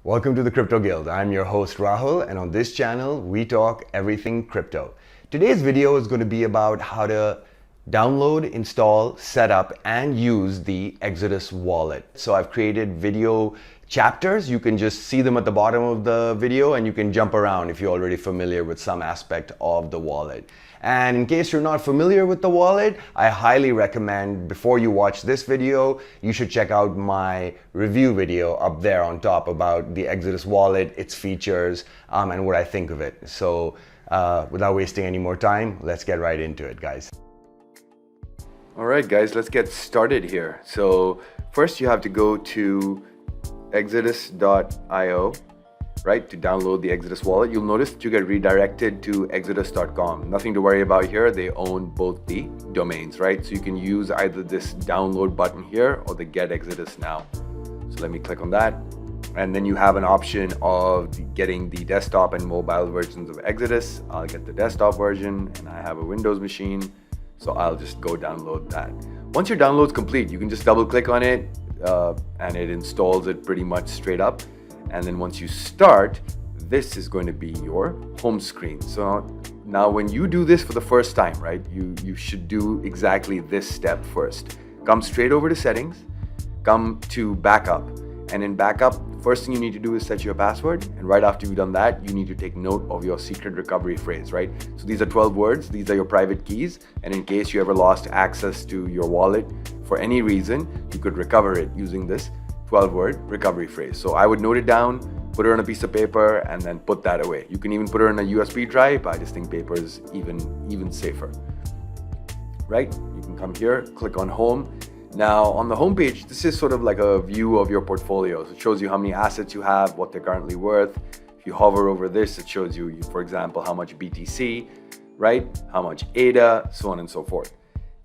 Welcome to the Crypto Guild. I'm your host Rahul, and on this channel we talk everything crypto. Today's video is going to be about how to download, install, set up, and use the Exodus wallet. So I've created video chapters. You can just see them at the bottom of the video and you can jump around if you're already familiar with some aspect of the wallet. And in case you're not familiar with the wallet, I highly recommend before you watch this video, you should check out my review video up there on top about the Exodus wallet, its features, and what I think of it. So without wasting any more time, let's get right into it, guys. All right, guys, let's get started here. So first you have to go to exodus.io, right, to download the Exodus wallet. You'll notice that you get redirected to exodus.com. Nothing to worry about here. They own both the domains, right? So you can use either this download button here or the get Exodus now. So let me click on that. And then you have an option of getting the desktop and mobile versions of Exodus. I'll get the desktop version and I have a Windows machine. So I'll just go download that. Once your download's complete, you can just double click on it and it installs it pretty much straight up. And then once you start, this is going to be your home screen. So now when you do this for the first time, right, you should do exactly this step first. Come straight over to settings, come to backup. And in backup, first thing you need to do is set your password. And right after you've done that, you need to take note of your secret recovery phrase, right? So these are 12 words. These are your private keys. And in case you ever lost access to your wallet for any reason, you could recover it using this 12-word recovery phrase. So I would note it down, put it on a piece of paper, and then put that away. You can even put it on a USB drive, but I just think paper is even safer, right? You can come here, click on home. Now on the home page, this is sort of like a view of your portfolio. So it shows you how many assets you have, what they're currently worth. If you hover over this, it shows you, for example, how much BTC, right? How much ADA, so on and so forth.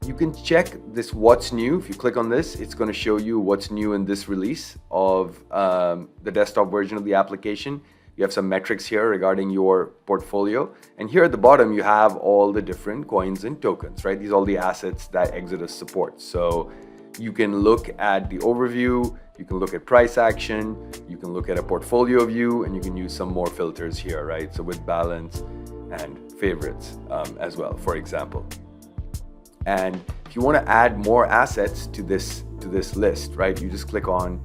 You can check this what's new. If you click on this, it's going to show you what's new in this release of the desktop version of the application. You have some metrics here regarding your portfolio. And here at the bottom, you have all the different coins and tokens, right? These are all the assets that Exodus supports. So you can look at the overview, you can look at price action, you can look at a portfolio view, and you can use some more filters here, right? So with balance and favorites as well, for example. And if you want to add more assets to this list, right, you just click on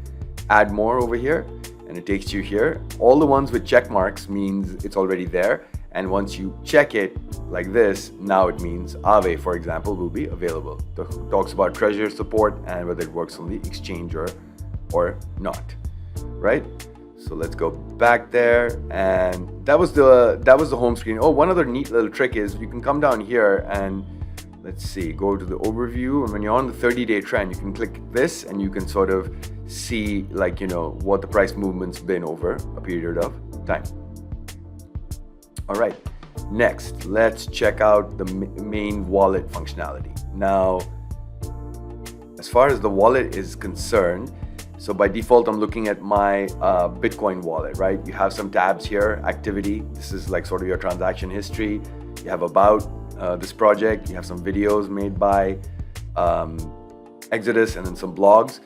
add more over here and it takes you here. All the ones with check marks means it's already there. And once you check it like this, now it means Aave, for example, will be available. It talks about treasury support and whether it works on the exchange or not, right? So let's go back there, and that was the home screen. Oh, one other neat little trick is you can come down here and let's see, go to the overview, and when you're on the 30-day trend, you can click this and you can sort of see, like, you know, what the price movement's been over a period of time. All right, next, let's check out the main wallet functionality. Now, as far as the wallet is concerned, so by default, I'm looking at my Bitcoin wallet, right? You have some tabs here, activity. This is like sort of your transaction history. You have about this project. You have some videos made by Exodus and then some blogs.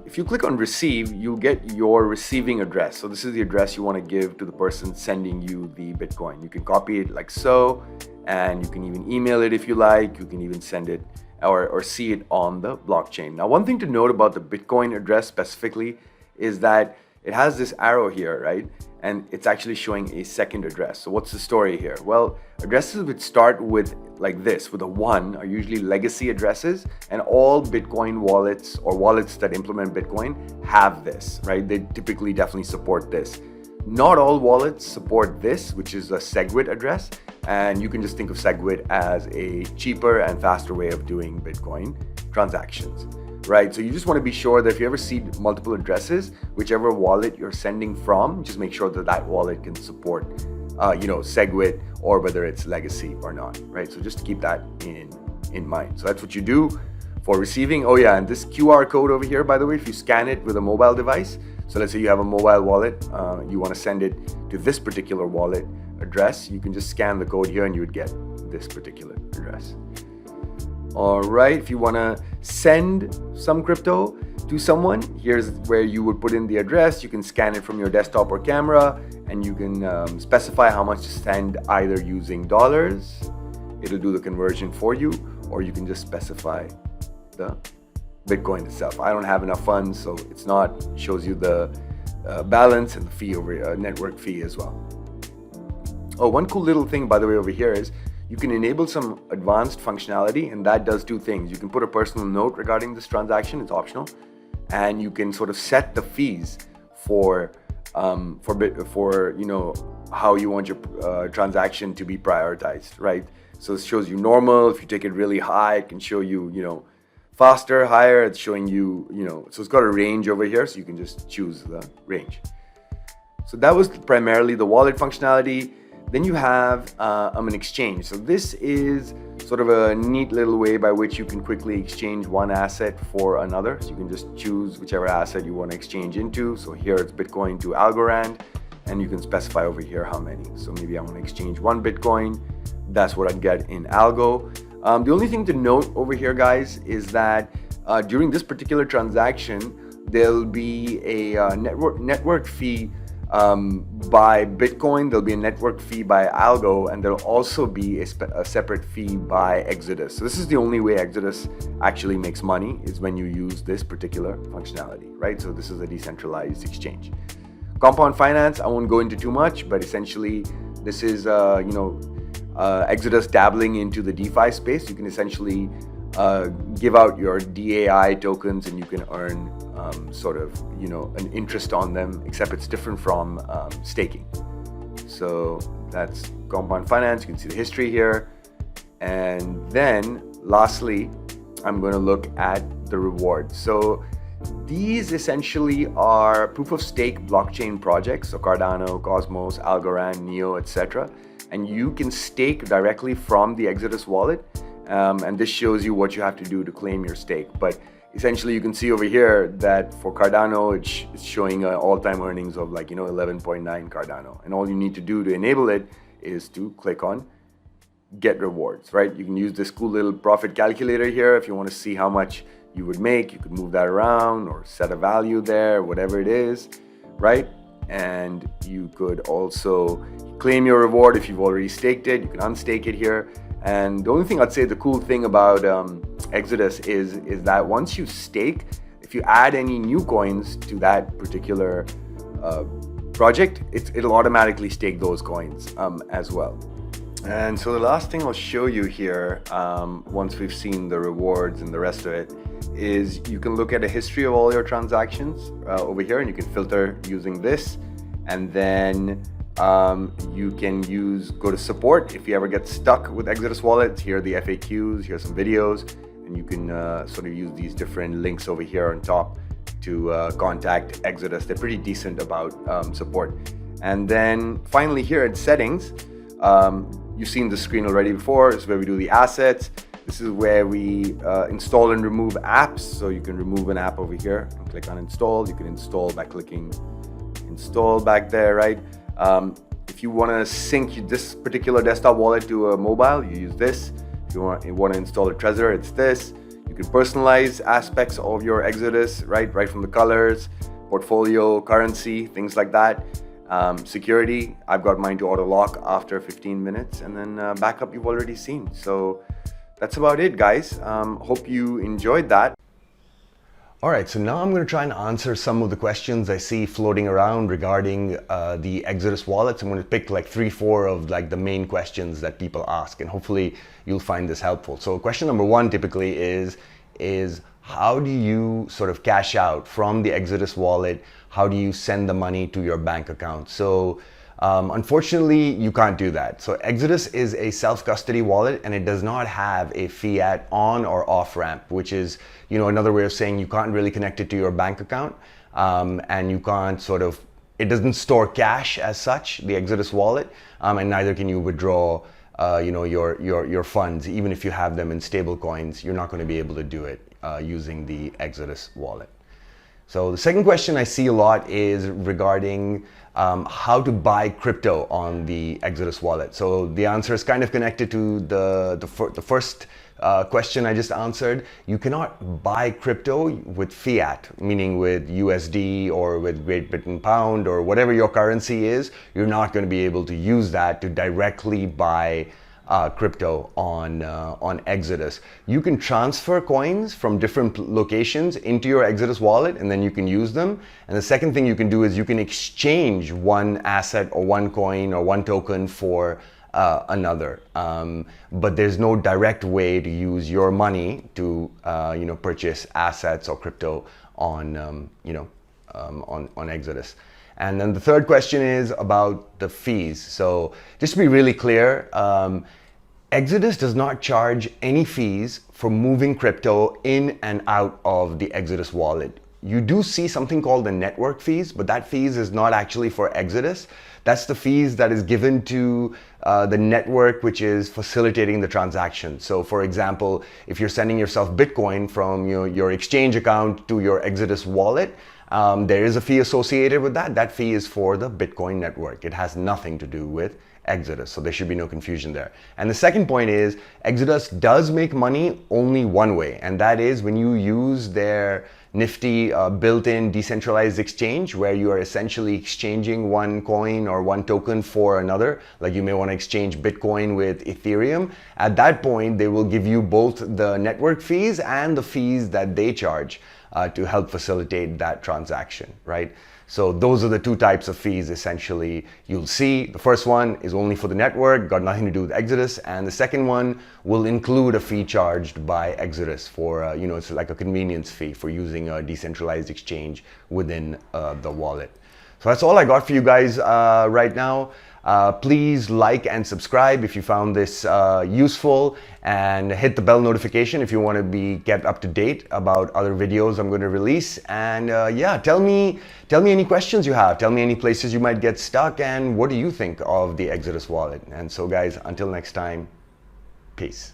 If you click on receive, you'll get your receiving address. So this is the address you want to give to the person sending you the Bitcoin. You can copy it like so, and you can even email it if you like. You can even send it or see it on the blockchain. Now, one thing to note about the Bitcoin address specifically is that it has this arrow here, right? And it's actually showing a second address. So what's the story here? Well, addresses which start with like this, with a 1, are usually legacy addresses, and all Bitcoin wallets or wallets that implement Bitcoin have this, right? They typically definitely support this. Not all wallets support this, which is a SegWit address, and you can just think of SegWit as a cheaper and faster way of doing Bitcoin transactions. Right, so you just want to be sure that if you ever see multiple addresses, whichever wallet you're sending from, just make sure that that wallet can support, SegWit, or whether it's legacy or not, right? So just to keep that in mind. So that's what you do for receiving. Oh yeah, and this QR code over here, by the way, if you scan it with a mobile device, so let's say you have a mobile wallet, you want to send it to this particular wallet address, you can just scan the code here and you would get this particular address. All right, if you want to send some crypto, to someone. Here's where you would put in the address. You can scan it from your desktop or camera, and you can specify how much to send, either using dollars, it'll do the conversion for you, or you can just specify the Bitcoin itself. I don't have enough funds, so it's not. It shows you the balance and the fee over network fee as well. Oh, one cool little thing, by the way, over here is you can enable some advanced functionality, and that does two things. You can put a personal note regarding this transaction, it's optional, and you can sort of set the fees for you know, how you want your transaction to be prioritized, right? So it shows you normal. If you take it really high, it can show you, you know, faster, higher. It's showing you, you know, so it's got a range over here, so you can just choose the range. So that was primarily the wallet functionality. Then you have an exchange. So this is sort of a neat little way by which you can quickly exchange one asset for another. So you can just choose whichever asset you want to exchange into. So here it's Bitcoin to Algorand, and you can specify over here how many. So maybe I want to exchange 1 Bitcoin. That's what I'd get in Algo. The only thing to note over here, guys, is that during this particular transaction, there'll be a network fee by Bitcoin, there'll be a network fee by Algo, and there'll also be a separate fee by Exodus. So this is the only way Exodus actually makes money, is when you use this particular functionality, right? So this is a decentralized exchange. Compound Finance, I won't go into too much, but essentially this is you know, Exodus dabbling into the DeFi space. You can essentially give out your DAI tokens, and you can earn sort of, you know, an interest on them, except it's different from staking. So that's Compound Finance. You can see the history here. And then lastly, I'm going to look at the rewards. So these essentially are proof of stake blockchain projects. So Cardano, Cosmos, Algorand, Neo, etc. And you can stake directly from the Exodus wallet. And this shows you what you have to do to claim your stake. But essentially, you can see over here that for Cardano, it's showing all-time earnings of, like, you know, 11.9 Cardano. And all you need to do to enable it is to click on Get Rewards, right? You can use this cool little profit calculator here. If you want to see how much you would make, you could move that around or set a value there, whatever it is, right? And you could also claim your reward if you've already staked it. You can unstake it here. And the only thing I'd say, the cool thing about Exodus is that once you stake, if you add any new coins to that particular project, it'll automatically stake those coins as well. And so the last thing I'll show you here, once we've seen the rewards and the rest of it, is you can look at a history of all your transactions over here, and you can filter using this. And then you can go to support if you ever get stuck with Exodus Wallet. Here are the FAQs, here are some videos, and you can sort of use these different links over here on top to contact Exodus. They're pretty decent about support. And then finally here at settings, you've seen the screen already before. This is where we do the assets. This is where we install and remove apps. So you can remove an app over here and click on install. You can install by clicking install back there, right? If you want to sync this particular desktop wallet to a mobile, you use this. If you want to install a Trezor, it's this. You can personalize aspects of your Exodus, right from the colors, portfolio, currency, things like that. Security, I've got mine to auto lock after 15 minutes, and then backup you've already seen. So that's about it, guys. Hope you enjoyed that. All right, so now I'm going to try and answer some of the questions I see floating around regarding the Exodus wallets. I'm going to pick like 3-4 of like the main questions that people ask, and hopefully you'll find this helpful. So question number 1 typically is how do you sort of cash out from the Exodus wallet? How do you send the money to your bank account? So unfortunately, you can't do that. So Exodus is a self-custody wallet, and it does not have a fiat on or off ramp, which is, you know, another way of saying you can't really connect it to your bank account, and you can't sort of, it doesn't store cash as such, the Exodus wallet, and neither can you withdraw, you know, your funds. Even if you have them in stable coins, you're not going to be able to do it using the Exodus wallet. So the second question I see a lot is regarding how to buy crypto on the Exodus wallet. So the answer is kind of connected to the first question I just answered, you cannot buy crypto with fiat, meaning with USD or with Great Britain pound or whatever your currency is. You're not going to be able to use that to directly buy crypto on Exodus. You can transfer coins from different locations into your Exodus wallet, and then you can use them. And the second thing you can do is you can exchange one asset or one coin or one token for another. But there's no direct way to use your money to purchase assets or crypto on on Exodus. And then the third question is about the fees. So just to be really clear, Exodus does not charge any fees for moving crypto in and out of the Exodus wallet. You do see something called the network fees, but that fees is not actually for Exodus. That's the fees that is given to the network which is facilitating the transaction. So for example, if you're sending yourself Bitcoin from your exchange account to your Exodus wallet, there is a fee associated with that. That fee is for the Bitcoin network. It has nothing to do with Exodus, so there should be no confusion there. And the second point is, Exodus does make money only one way, and that is when you use their nifty built-in decentralized exchange, where you are essentially exchanging one coin or one token for another. Like you may want to exchange Bitcoin with Ethereum. At that point, they will give you both the network fees and the fees that they charge to help facilitate that transaction, right? So those are the two types of fees essentially you'll see. The first one is only for the network, got nothing to do with Exodus, and the second one will include a fee charged by Exodus for, it's like a convenience fee for using a decentralized exchange within the wallet. So that's all I got for you guys right now. Please like and subscribe if you found this useful, and hit the bell notification if you want to be kept up to date about other videos I'm going to release. And yeah, tell me any questions you have. Tell me any places you might get stuck, and what do you think of the Exodus wallet. And so guys, until next time, peace.